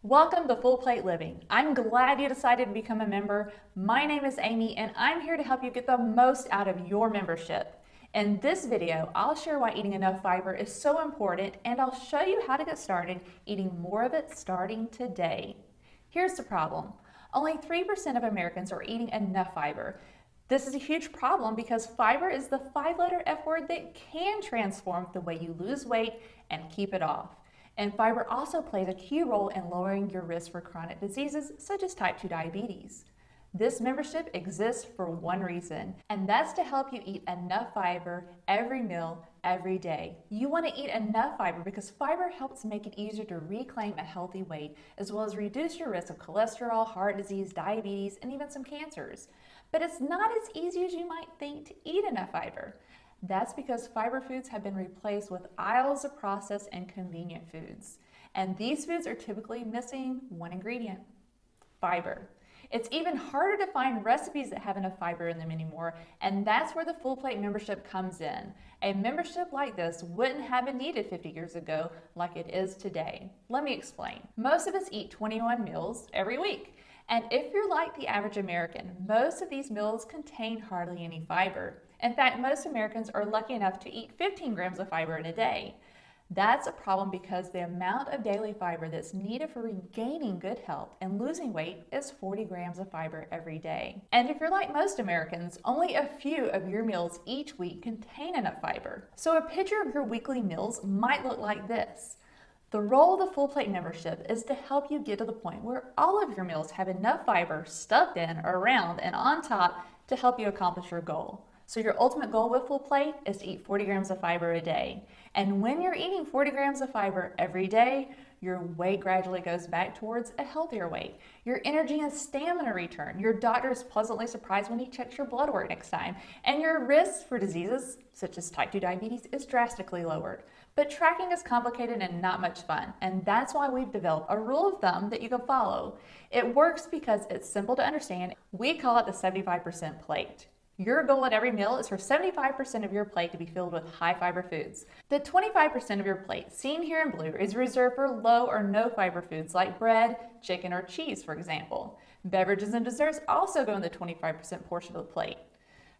Welcome to Full Plate Living. I'm glad you decided to become a member. My name is Amy and I'm here to help you get the most out of your membership. In this video, I'll share why eating enough fiber is so important and I'll show you how to get started eating more of it starting today. Here's the problem. Only 3% of Americans are eating enough fiber. This is a huge problem because fiber is the 5-letter F word that can transform the way you lose weight and keep it off. And fiber also plays a key role in lowering your risk for chronic diseases such as type 2 diabetes. This membership exists for one reason, and that's to help you eat enough fiber every meal, every day. You want to eat enough fiber because fiber helps make it easier to reclaim a healthy weight, as well as reduce your risk of cholesterol, heart disease, diabetes, and even some cancers. But it's not as easy as you might think to eat enough fiber. That's because fiber foods have been replaced with aisles of processed and convenient foods. And these foods are typically missing one ingredient: fiber. It's even harder to find recipes that have enough fiber in them anymore, and that's where the Full Plate membership comes in. A membership like this wouldn't have been needed 50 years ago like it is today. Let me explain. Most of us eat 21 meals every week. And if you're like the average American, most of these meals contain hardly any fiber. In fact, most Americans are lucky enough to eat 15 grams of fiber in a day. That's a problem because the amount of daily fiber that's needed for regaining good health and losing weight is 40 grams of fiber every day. And if you're like most Americans, only a few of your meals each week contain enough fiber. So a picture of your weekly meals might look like this. The role of the Full Plate membership is to help you get to the point where all of your meals have enough fiber stuffed in, around, and on top to help you accomplish your goal. So your ultimate goal with Full Plate is to eat 40 grams of fiber a day. And when you're eating 40 grams of fiber every day, your weight gradually goes back towards a healthier weight. Your energy and stamina return. Your doctor is pleasantly surprised when he checks your blood work next time. And your risk for diseases such as type 2 diabetes is drastically lowered. But tracking is complicated and not much fun. And that's why we've developed a rule of thumb that you can follow. It works because it's simple to understand. We call it the 75% plate. Your goal at every meal is for 75% of your plate to be filled with high fiber foods. The 25% of your plate, seen here in blue, is reserved for low or no fiber foods like bread, chicken, or cheese, for example. Beverages and desserts also go in the 25% portion of the plate.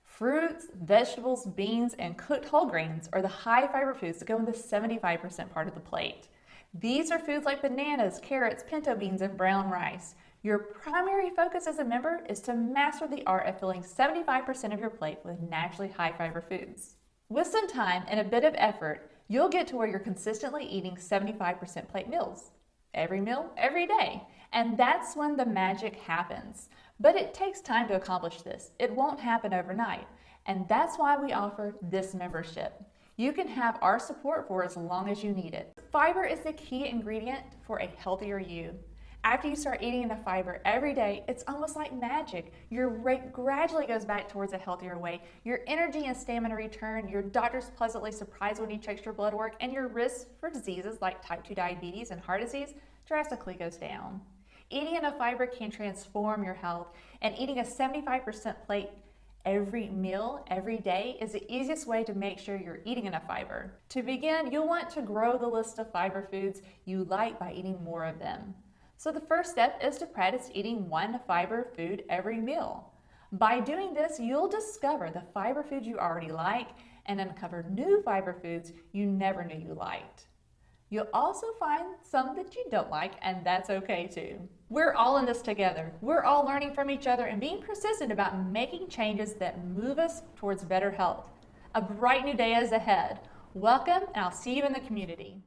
Fruits, vegetables, beans, and cooked whole grains are the high fiber foods that go in the 75% part of the plate. These are foods like bananas, carrots, pinto beans, and brown rice. Your primary focus as a member is to master the art of filling 75% of your plate with naturally high fiber foods. With some time and a bit of effort, you'll get to where you're consistently eating 75% plate meals. Every meal, every day. And that's when the magic happens. But it takes time to accomplish this. It won't happen overnight. And that's why we offer this membership. You can have our support for as long as you need it. Fiber is the key ingredient for a healthier you. After you start eating enough fiber every day, it's almost like magic. Your weight gradually goes back towards a healthier weight. Your energy and stamina return. Your doctor's pleasantly surprised when he checks your blood work, and your risk for diseases like type 2 diabetes and heart disease drastically goes down. Eating enough fiber can transform your health, and eating a 75% plate every meal, every day is the easiest way to make sure you're eating enough fiber. To begin, you'll want to grow the list of fiber foods you like by eating more of them. So the first step is to practice eating one fiber food every meal. By doing this, you'll discover the fiber foods you already like and uncover new fiber foods you never knew you liked. You'll also find some that you don't like, and that's okay too. We're all in this together. We're all learning from each other and being persistent about making changes that move us towards better health. A bright new day is ahead. Welcome, and I'll see you in the community.